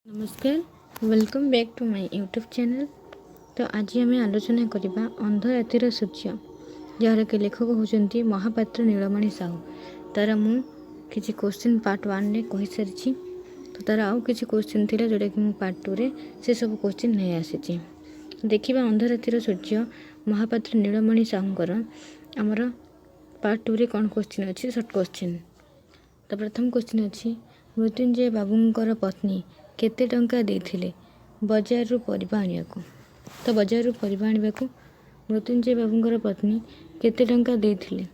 नमस्कार, welcome back to my YouTube channel. तो आज आम आलोचना करवा अंध रातिर सूर्य जार के लेखक होती महापात्र नीलमणि साहू। तार मु किसी क्वेश्चन पार्ट 1 रे कही सारी। तो तार आउ किसी क्वेश्चन थिला जोटा कि पार्ट 2 रे से सब क्वेश्चन नहीं आसी। देखिबा अंध रातिर सूर्य महापात्र नीलमणि साहूंकर आमर पार्ट 2 रे कौन क्वेश्चन अच्छी सर्ट क्वेश्चन। तो प्रथम क्वेश्चन अच्छी मृत्युंजय बाबूंकर पत्नी केते टंका देथिले बजार रु परिबा आनियाको। तो बजार रु परिबा आनिबाको मृत्युंजय बाबूंकर पत्नी केते टंका देथिले।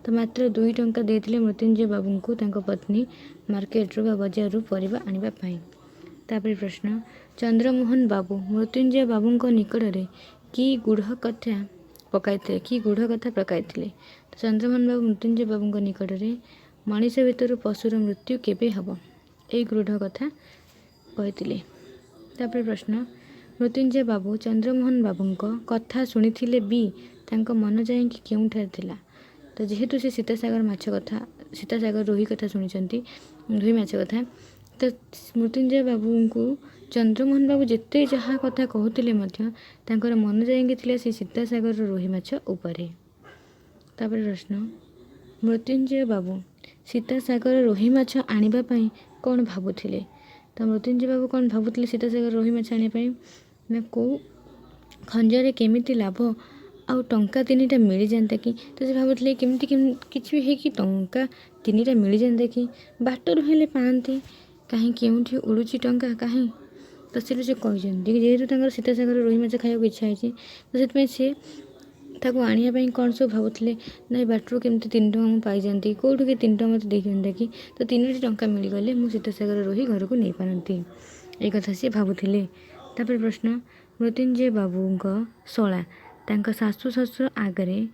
तो मात्र 2 टंका देथिले मृत्युंजय बाबू को तांको पत्नी मार्केट रु बा बजार रु परिबा आनिबा पई। तापर प्रश्न चंद्रमोहन बाबू मृत्युंजय बाबूंको निकटरे की गुढ़ कथा पकाइथिले की गुढ़ कथा पकाइथिले। तो चंद्रमोहन बाबू मृत्युंजय बाबूंको निकटरे मनीष भितर पशुर मृत्यु केबे हबो ए गृढ़ कथा कहते। तापर प्रश्न मृत्युंजय बाबू चंद्रमोहन बाबूंको कथा शुणी भी तांको मन जाए कि केउठार थिला। तो जेहेतु से सीतासागर माछ कथा सीतासागर रोही कथा शुणी रोही माछ कथा तो मृत्युंजय बाबू को चंद्रमोहन बाबू जिते जहाँ कथा कहते मन जाए से सीतासागर रोही माछ उपरे। तापर प्रश्न मृत्युंजय बाबू सीतासागर रोही माछ आनिबा पई कौन भावुले। तो मृत्युंजय बाबू कौन भावुले सीतासागर रोही माछ आने ना कौ खंजरे केमिति लाभ आउ टंका 3टा मिल जाता कि। तो से भावुले केमिति किछि भी कि टंका 3टा मिल जाता कि बाटर हेले पाती कहीं केउठी उड़ुची टंका कहीं। तो से कहते जेहेतु सीतासागर रोही माछ खाइबा इच्छा है तो से ताको आने कौन सब भावुले ना बाटर केमती 3 टंका मुझे पाई जाती कौटू कि 3 टंका मत दे जाता कि तो 3टी टंका मिलगले मुझे सीतासागर रोही घर को नहीं पारती ये कथा सी भावुले। तापर प्रश्न मृत्युंजय बाबू शला तांका सासू ससुर आगे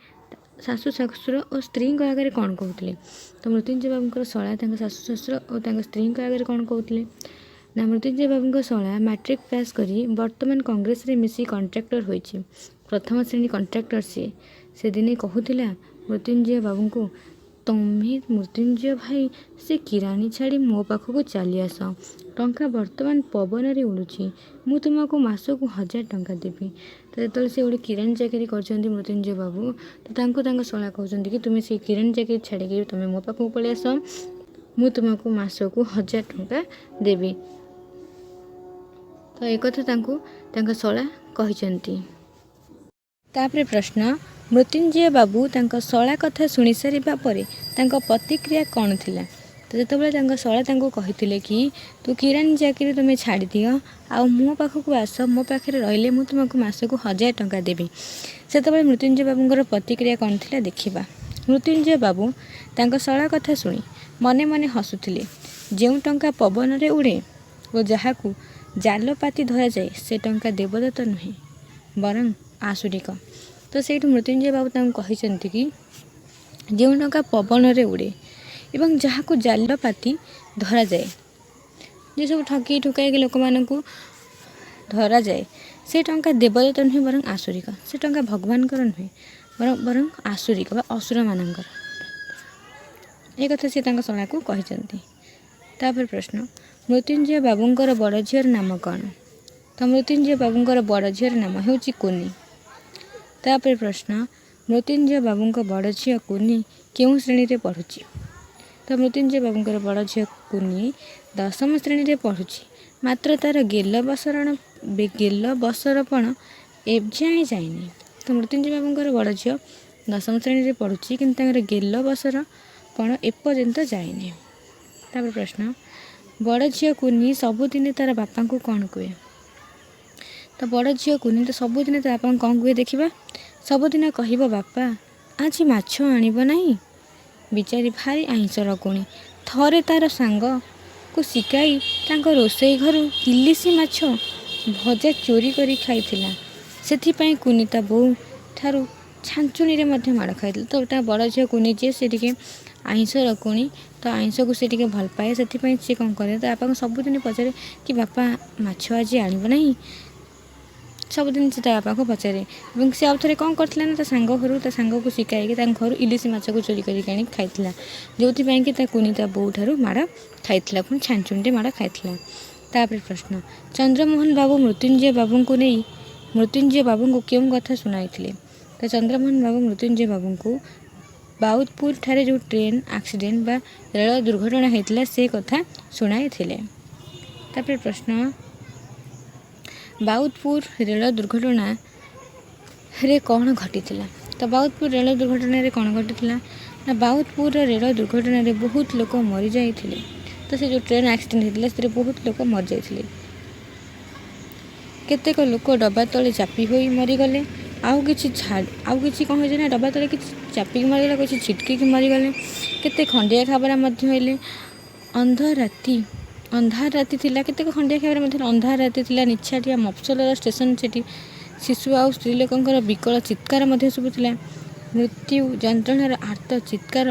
सासू ससुर और स्त्री आगे कौन कहते। तो मृत्युंजय बाबू शला सासू ससुर और स्त्री आगे कौन कहते ना मृत्युंजय बाबू शला मैट्रिक पास करी वर्तमान कांग्रेस रे मिसी कॉन्ट्रैक्टर होइछि प्रथम श्रेणी कॉन्ट्रैक्टर से दिने कहूला मृत्युंजय बाबू को तुम्हें मृत्युंजय भाई से किरानी छाड़ी मो पाखक चली आस टंका वर्तमान पवन रे उड़ुची मु तुमको मासक 1000 टंका देवी। तो जो से गोटे किरानी चाकरी कर मृत्युंजय बाबू तो शला कहते कि तुम्हें से किरानी चाकरी छाड़ी तुम्हें मो पाखक पलि आस मु तुमको मासक 1000 टंका देवी। तो एक शला कहते। तापर प्रश्न मृत्युंजय बाबू तांका शला कथा शुणी सारिबा परे तांका प्रतिक्रिया कौन थिला। तो जिते शला कहते कि तू किरानी चाकरी तुम्हें छाड़ी दियो आ मो पाखक आस मो पाखे रहिले मु तुमको मासक 1000 टंका देवी से मृत्युंजय बाबूंकर प्रतिक्रिया कौन थिला देखिबा। मृत्युंजय बाबू तांका शला कथा शुणी मने मने हसुथिले जेउ टंका पवन रे उड़े और जहाकू जाल पाती धरा जाए से टंका देवदत्त नुहे बरं आसुरिक। तो से मृत्युंजय बाबू कहते कि जो टंका पवन रे उड़े एवं जहाँ को जाल पाती धरा जाए जे सब ठकी ठुकाई लोक मान धरा जाए से टंका देवदत्त नुहे बरं आसुरिक से टंका भगवान नुहे बरं आसुरिक बा असुर मानकर ये कथा सी शला को कहते। तापर प्रश्न मृत्युंजय बाबूंकर बड़ झीर नाम कौन। तो मृत्युंजय बाबूंकर बड़ झीर नाम होची कुनी। तापर प्रश्न मृत्युंजय बाबूंकर बड़ झील कुनी केउं श्रेणी रे पढ़ुची। तो मृत्युंजय बाबूंकर बड़ झील कुनी 10म श्रेणी रे पढ़ुची मात्र तार गेल बसरपण एजाए जाए। तो मृत्युंजय बाबूंकर बड़ झील 10म श्रेणी रे पढ़ुची किंतु गेल बसरपण एपर्यंत जाए। तापर प्रश्न बड़ झील कुनी सबुदिने तार बापा को कौन कहे। तो बड़ झील कुनी तो सबुदिने तार बापा कौन कहे देखिबा। सबुदिन कहब बापा आज माछ आणिब नहीं बिचारी भारी आइंस रकुणी थरे तार सांग को शिकाई तांको रोसई घर इलिसी माछ भजा चोरी करी खाइथिला सेथिपई कुनी ता बोउ ठारू छांचुनी रे मध्य माड़ खाइथिला। तो ता बड़ झील कुनी जे से टिके आइंस रकुणी तो आइंस को से टिके भल पाए से सी कौन करे तो बापा सबुदिन पचारे कि बापा माछ आज आणिब नहीं सबुदिन से बापा को पचारे और से आउ थे कौन करता ना सांग को शिखाई घर इलिसी माछ को चोरी कर खाई जो कि कुनी ता बोउ ठारू माड़ खाई पुणी छांचुणी माड़ खाई। तापर प्रश्न चंद्रमोहन बाबू मृत्युंजय बाबू को क्यों कथा शुणाई? तो चंद्रमोहन बाबू मृत्युंजय बाबू को बाउदपुर ठारे जो ट्रेन एक्सीडेंट बा रेल दुर्घटना होता से कथा शुणाई थिले। तापर प्रश्न बाउदपुर रेल दुर्घटना रे कौन घटी? तो बाउदपुर रेल दुर्घटना रे कौन घटी ना बाउदपुर रेल दुर्घटना रे बहुत लोक मरी जाइथिले। तो से जो ट्रेन एक्सीडेंट होता से बहुत लोक मरी जाइथिले। केतेक लोक डब्बा तले चापी होई मरीगले आउ किछि कौन हो डब्बा तले कि चापिक मरीगले किसी छिटकिक मरीगले केते खंडिया खबरा हेले। अंधार राति थिला केतेक खंडिया खबरा अंधार राति थिला निछाटिया मफसलर स्टेशन सेठी शिशु आउ स्त्री लोकंकर विकल चित्कार शुभुला। मृत्यु जंत्रणार आर्त चित्कार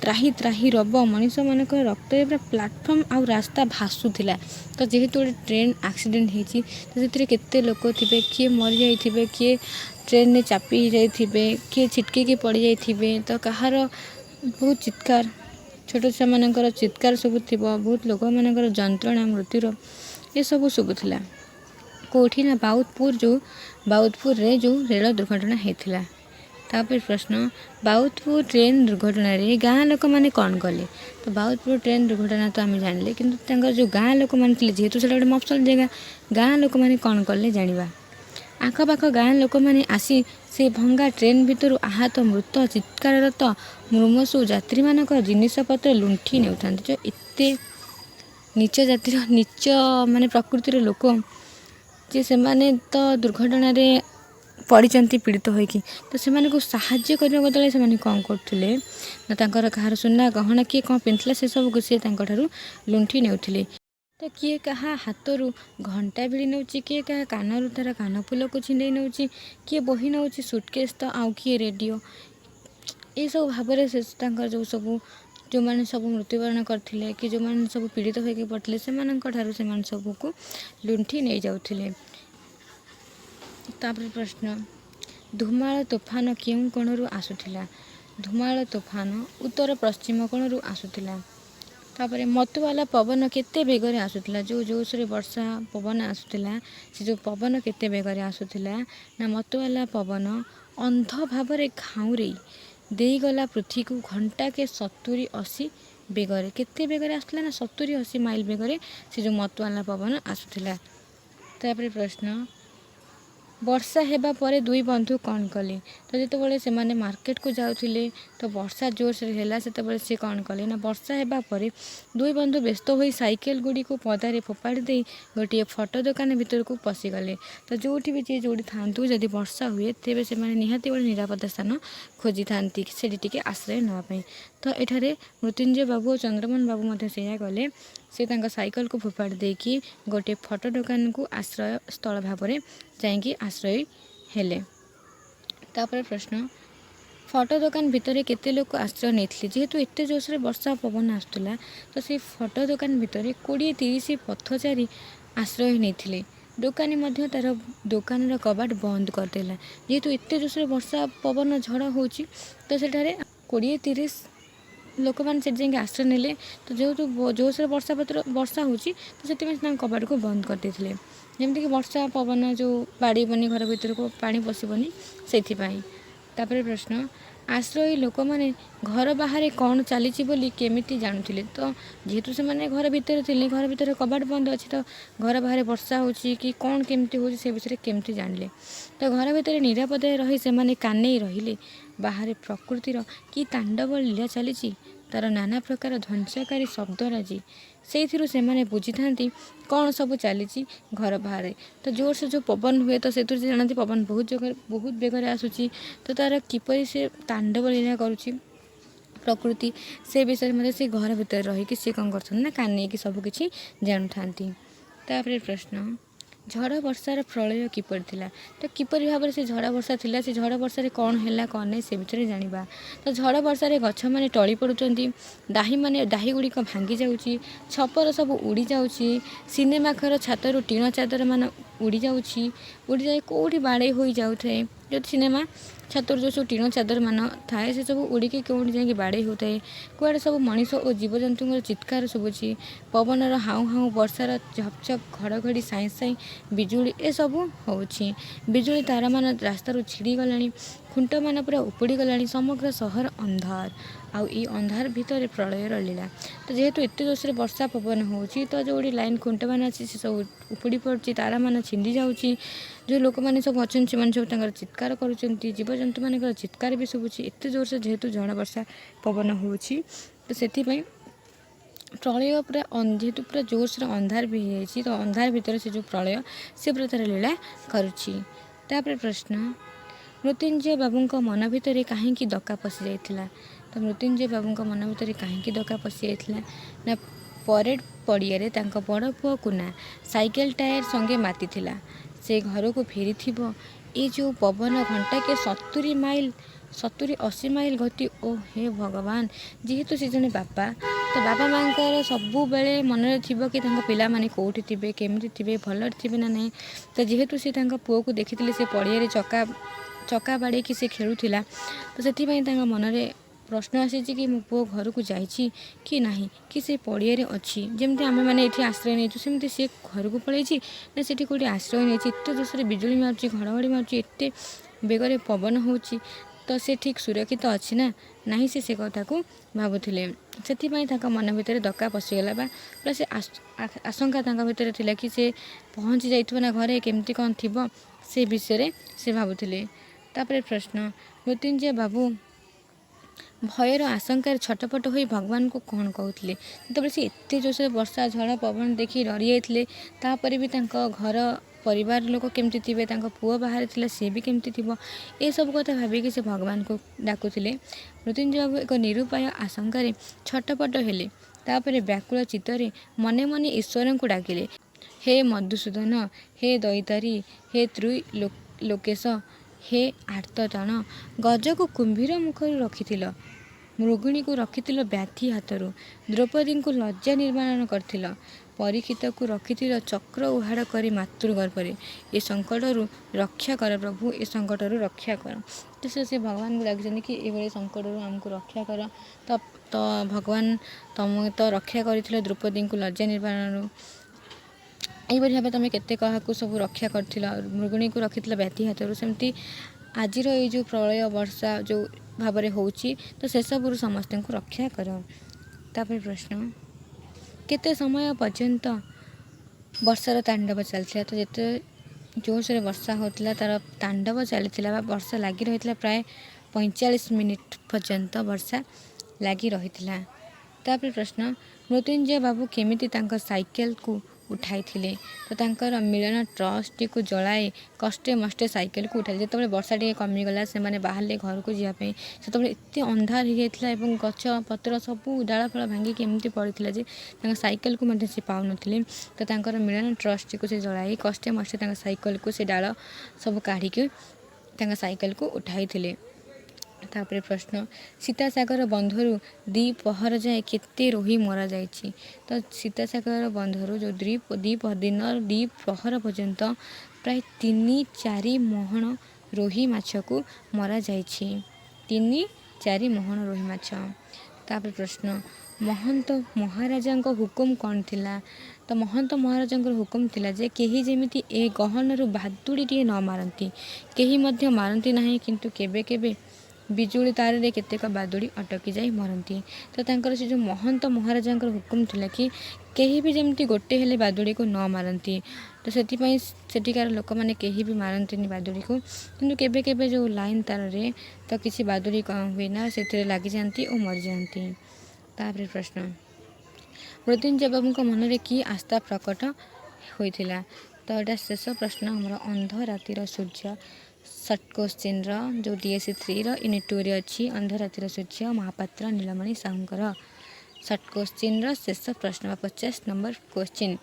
त्राही त्राही रब मनीष मानक रक्त पूरा प्लाटफर्म आउ रास्ता भासुला। तो जेहेतु गोटे ट्रेन एक्सीडेंट होती तो से केते लोक थे किए मरी जाइए किए ट्रेन में चापी जाइए किए छिटकी पड़ जाइए। तो कहार बहुत चित्कार छोट छुआ मानकर चित्कार सब थी बहुत लोक मानकर जंत्रणा मृत्युर ये सब शुभुला कौटी ना बाउदपुर रे जो रेल दुर्घटना होता। तापर प्रश्न बाउदपुर ट्रेन दुर्घटना रे गाँ लोक मैंने कौन कले? तो बाउदपुर ट्रेन दुर्घटना तो आम जानिले किंतु जो गाँ लोक मैंने जेहेतु से गोटे मफसल जगह गाँ लोक मैंने कौन कले जानिबा। आखपाख गाँ लोक मैंने आसी से भंगा ट्रेन भितर आहत मृत चित्काररत मुर्मसु यात्री मानक जिनिसपत्र लुंठी नेउथा। जो एते नीच जातिर नीच माने प्रकृतिर लोक जे से माने तो दुर्घटना रे पड़िचंती पीड़ित होइकी तो से माने को सहाय्य करने बदले से माने कौन करथिले ना तांकर कहार सुना गहना किए कौन पिंधला से सब को से तांकर ठारू लुंठी नेउथिले। तो किए कहा हाथरू घंटा भिड़ी नौची किए कहा कानरू तार कानफुल को छिंडे नौची किए बही नौची सुटकेस तो आउ किए रेडियो ये सब भाव से तांकर जो सब जो मैंने सब मृत्युवरण करते कि जो मैंने सब पीड़ित होकर पड़ते से सब को लुंठी नहीं जाउथिले। तापर प्रश्न धुमाळ तोफान केउं कोणरू आसुथिला? धुमाळ तोफान उत्तर पश्चिम कोणरू आसुथिला। तापर मतवाला पवन केते बेगरे आसुथिला? जो जोशरे वर्षा पवन आसुथिला से जो पवन केते बेगरे आसुथिला ना मतवाला पवन अंध भावरे घाउरे देईगला पृथ्वी को घंटा के 70-80 बेगरे केते बेगरे आसुथिला ना 70-80 माइल बेगरे से जो मतवाला पवन आसुथिला। तापर प्रश्न वर्षा हेबा परे दुई बंधु कौन कले? तो जितेबाला से माने मार्केट को जाउथिले तो वर्षा जोर से हैला सेतेबाला से कौन कले ना वर्षा हेबा परे दुई बंधु व्यस्त होई साइकेल गुड़ी को पदारे फोपाड़ी दे गोटे फोटो दुकान भीतर को पशि गले। तो जोठी भी जे जोड़ी थांतु जदि वर्षा हुए तेबे से माने निहाती बड़े निरापद स्थान खोजी थांती सेठी टिके आश्रय नवा पई। तो एठारे मृत्युंजय बाबू और चंद्रमोहन बाबू मध्य सेया गले से तांका साइकेल को फोपाड़ी देकी गोटे फोटो दुकान को आश्रय स्थल भाव में जाइकी आश्रय हेले। तापर प्रश्न फोटो दुकान भितर केते लोक आश्रय नहीं जेहेतु एत जोशे वर्षा पवन आसुला तो से फोटो दुकान भितर 20-30 पथचारी आश्रय नहीं दुकानी मध्य तार दुकान कबाट बंद करदेला जेहेतु एत जोशे वर्षा पवन झड़ हो तो सेठारे 20-30 लोक मैंने से जाएंगे आश्रय नेले। तो जेहेतु जोशे वर्षा हो तो कबाट को बंद करदे जमीक वर्षा पवन जो बाड़बनी घर भर को पानी पशबनी से। तापर प्रश्न आश्रयी लोक मैंने घर बाहर कौन चली बोली केमिति जानूले? तो जेहेतु से मैंने घर भितर थे घर भितर कबाट बंद अच्छी तो घर बाहर वर्षा हो कि कौन केमती हो विषय केमती जानले? तो घर भितर निरापद रही से माने काने रहिले बाहर प्रकृतिर कि तांडव लीला चली तार नाना प्रकार ध्वंसकारी शब्दराजी से माने बुझी था कौन सब चली घर बाहर। तो जोर से जो पवन हुए तो से जानती पवन बहुत बेगर आसूची तो तार किपरि से तांडव लीला करुच्ची प्रकृति से विषय में से घर भीतर रही सी कौन कर कानी कि सबकि जानू था। तापर प्रश्न झड़ वर्षार प्रलय किपर थिला? तो किपर भाव से झड़ वर्षा थिला से झड़ वर्षा कौन है कौन नहीं से भितर जानिबा। तो झड़ वर्षा गछ मैंने टली पड़ुचंती दाही गुड़िक भांगी जाऊँगी छपर सब उड़ी जाऊँगी सिनेमा घर छातर टीण चादर मान उड़ी जाऊँगी उड़ी जाए कौटी बाड़े हो जाए जो सिनेमा छातर जो सब टीण चादर मान थाए से सब उड़िकी कौटी जाकि बाड़े होता है कुआड़े सब मनीष और जीवजंतु चित्कार शुभुची पवनर हाउ हाउ वर्षार झपझप घड़घड़ी साई साई बिजुली ए सब होउछि बिजुली तारा मान रास्तार छिड़ी गलानी खुंट मान पूरा उपुड़ी गलानी समग्र सहर अंधार आउ ई अंधार भितर प्रलयर लीला तो जेहेतु एत जोश वर्षा पवन होउछि तो जो लाइन खुंट मान अच्छी से सब उपुड़ी पड़ुछि तारा मान छिंडी जाउछि जो लोक मैंने सब अच्छे से सब चित्कार करुँच जीवजंतु मान चित्कार भी शुभुछि एत जोर से जेहेतु झड़ वर्षा पवन होउछि तो से प्रलय पूरा जेहेतु पूरा जोर से अंधार भी है तो अंधार भितर से जो प्रलय से पूरा तार लीला करुछि तापर प्रश्न मृत्युंजय बाबू मन भितर कहीं डका पशि जाइथिला तो मृत्युंजय बाबू मन भितर कहीं डका पशि जाइथिला ना परेड पड़िया तांको बड़ पुओ कुना साइकेल टायर संगे मातिथिला से घर को फेरी थी ये जो पवन घंटा के 70 माइल 70-80 माइल गति ओ हे भगवान जेहेतु से जने बापा तो बापा माँ सबु बेले मन थी कि पिला माने कौटी थे केमती थे भल थे ना नहीं तो जेहेतु से पुओ को देखी से पड़िया चका चका बाड़े कि से खेलुला तो से मन में प्रश्न आसी कि मो पुओ घर को जाइए कि नहीं कि से पड़िया अच्छी जमती आम मैंने ये आश्रय नहीं सेमती सी घर को पलैची ना से कौटी आश्रय नहीं एत जोर बिजुली मार्च घड़घड़ी मार्च एत बेगर पवन हो तो से ठीक सुरक्षित अच्छी ना नहीं से कथा को भावुले से मन भितर डका पशिगला पूरा से आशंका भितर थिला कि से पहुँची जाइथिबो ना घरे केमती कौन थी से विषय से भावुले तापर प्रश्न मृत्युंजय बाबू भयर आशंकार छटपट हो भगवान को कौन कहते जो से एत जोर वर्षा झड़ पवन देखी डरी जाते भी घर परिवार लोक केमती थे पुओ बाहर थिला सी भी केमती थी ये सब कथा भाविकी से भगवान को डाकुले मृत्युंजय बाबू एक निरुपाय आशंकार छटपट हेले तापर व्याकुल चित्तरे मने मने ईश्वर को डाकिले हे मधुसूदन हे दैतारी हे लोकेश हे आर्तताण गज को कुंभीर मुखर रखिथिल मृगिणी को रखिथिल व्याधि हाथरू द्रौपदी को लज्जा निर्माण करथिल परीक्षित को रखिथिल चक्र उहाड़ कर मातृगर्भरे ये संकटरू रक्षा कर प्रभु ए संकटरू रक्षा कर तो से भगवान को डाक कि ये संकटरू आमको रक्षा कर तो भगवान तुम तो रक्षा कर द्रौपदी को लज्जा निर्माण यही भाव तुम केते क्या सब रक्षा कर मृगिणी को रखी व्याधि हाथरू सेमती आजिर ये जो प्रलय वर्षा जो भाव होची तो से सब समस्त को रक्षा कर तापर प्रश्न केते समय पर्यंत वर्षार तांडव चलता तो जिते जोर वर्षा होता तार तांडव चली वर्षा लगी रही प्राय 45 मिनिट पर्यंत वर्षा लगी रही तापर प्रश्न मृत्युंजय बाबू केमिति तांकर साइकेल को उठाई थिले तो तांकर मिलन ट्रस्ट को जलाए कष्टे मष्टे साइकेल को उठाई जो वर्षा टे कमिगला से मैंने बाहर घर को जावाई से एत अंधार हो जाता गछ पत्र सब डाल फल भांगिक एमती पड़ता जे साइकेल को से पाऊन तो तांकर मिलन ट्रस्ट को से जलाई कष्टे मष्टे साइकेल को से डाल सब काढ़ी साइकेल को उठाई थिले तापर प्रश्न सीतासागर बंधरु द्विपहर जाए केते रोही मरा जाइछि तो सीतासागर बंधरु जो दिन द्विपहर पर्यंत प्राय 3-4 मोहन रोही माछ को मरा जाइछि 3-4 मोहन रोही माछ तापर प्रश्न महंत महाराजा हुकुम कौन थिला तो महंत महाराजा हुकुम थिला जे केही जेमिति ए गहनरु बादुड़ी टे न मारती केही मध्य मारती नाही किंतु केबे केबे बिजुली तार रे केतेक बादुड़ी अटकी जाई मरती तो तांकर से जो महंत महाराजा हुकुम थिला कि केही भी जेमती गोटे हेले बादुड़ी को न मारती तो सेटिपाई सेटिकार लोक माने केही भी मारंतीनी बादुड़ी को किंतु केबे केबे जो लाइन तार रे तो किसी बादुड़ी कम हुए ना से लगी जाती और मर जाती तापर प्रश्न मृत्युंजय बाबू मन में कि आस्था प्रकट होइथिला तो यहाँ शेष प्रश्न हमर अंध रातिर सूर्य सर्ट क्वेश्चन जो DSC 3 यूनिट 2 रे अच्छी अंध रातिर सूर्य महापात्र नीलमणि साहूंकर सर्ट क्वेश्चन शेष प्रश्न 50 नंबर क्वेश्चन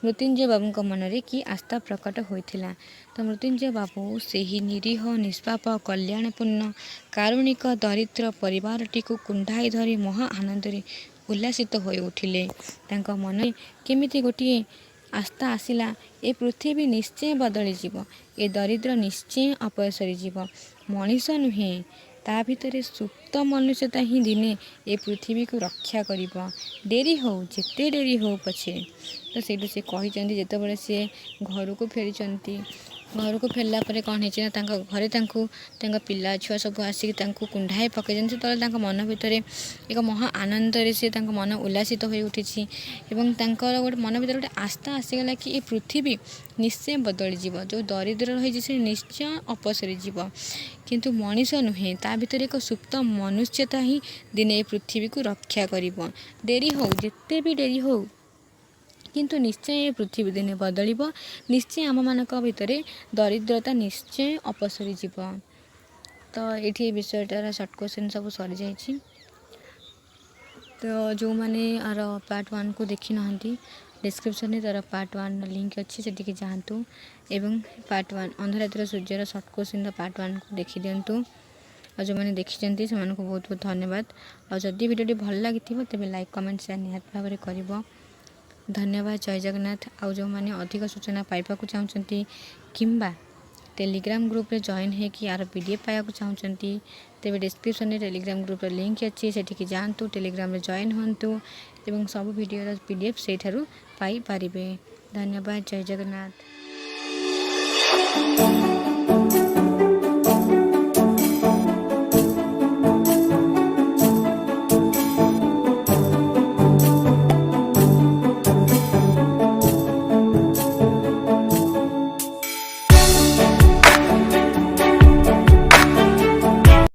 मृत्युंजय बाबू मन में कि आस्था प्रकट होइथिला तो मृत्युंजय बाबू से ही निरीह निष्पाप कल्याणपूर्ण कारुणिक दरिद्र परिवारटी को कुंडाई धरी महा आनंद उल्लासित हो उठिले मन केमिति गोटे आस्था आसिला ए पृथ्वी निश्चय बदलीଯିव ए दरिद्र निश्चय अपसरीजिव मनीष नुहे ता भितर सुप्त मनुष्यता ही दिने ए पृथ्वी को रक्षा करिब डेरी हो जेते डेरी हो पछे। तो से कहते जितेबाला सी घर को फेरी घर को फेरला कौन है घरे पिला छुआ सब आसिक कुंढाए पकई से मन भितर एक महा आनंद से मन उल्लासित हो उठी गोटे मन भर गोटे आस्था आसीगला कि ये पृथ्वी निश्चय बदलीजिव जो दरिद्र रही से निश्चय अपसरी जीव किंतु मनीष नुहे ता भीतर एक सुप्त मनुष्यता ही दिने ये पृथ्वी को रक्षा करिब डेरी हो जेते भी डेरी हो किंतु निश्चय ये पृथ्वी दिने बदलिब निश्चय आम मानक भितर दरिद्रता निश्चय अपसरी जीव। तो ये विषयटार सर्ट क्वेश्चन सब सरी जाइए। तो जो मैंने आर पार्ट 1 को देखी ना डिस्क्रिप्शन में तार पार्ट 1 लिंक अच्छी से जातु एवं पार्ट 1 अंधरातिर सूर्यर सर्ट क्वेश्चन पार्ट 1 को देखी दिंतु और जो मैंने देखी से बहुत बहुत धन्यवाद। और जदि वीडियो भल लगी तेज लाइक कमेंट शेयर निहाती भाव कर धन्यवाद। जय जगन्नाथ। आउ जो मैंने अधिक सूचना पाइबा चाहते किंबा टेलीग्राम ग्रुप रे जॉइन है कि यार पीडीएफ पाया चाहते तेज डिस्क्रिप्शन में टेलीग्राम ग्रुप रे लिंक अच्छी से जातु टेलीग्राम रे जॉइन हूँ एवं सब वीडियो पीडीएफ से पाई पारिबे। धन्यवाद। जय जगन्नाथ।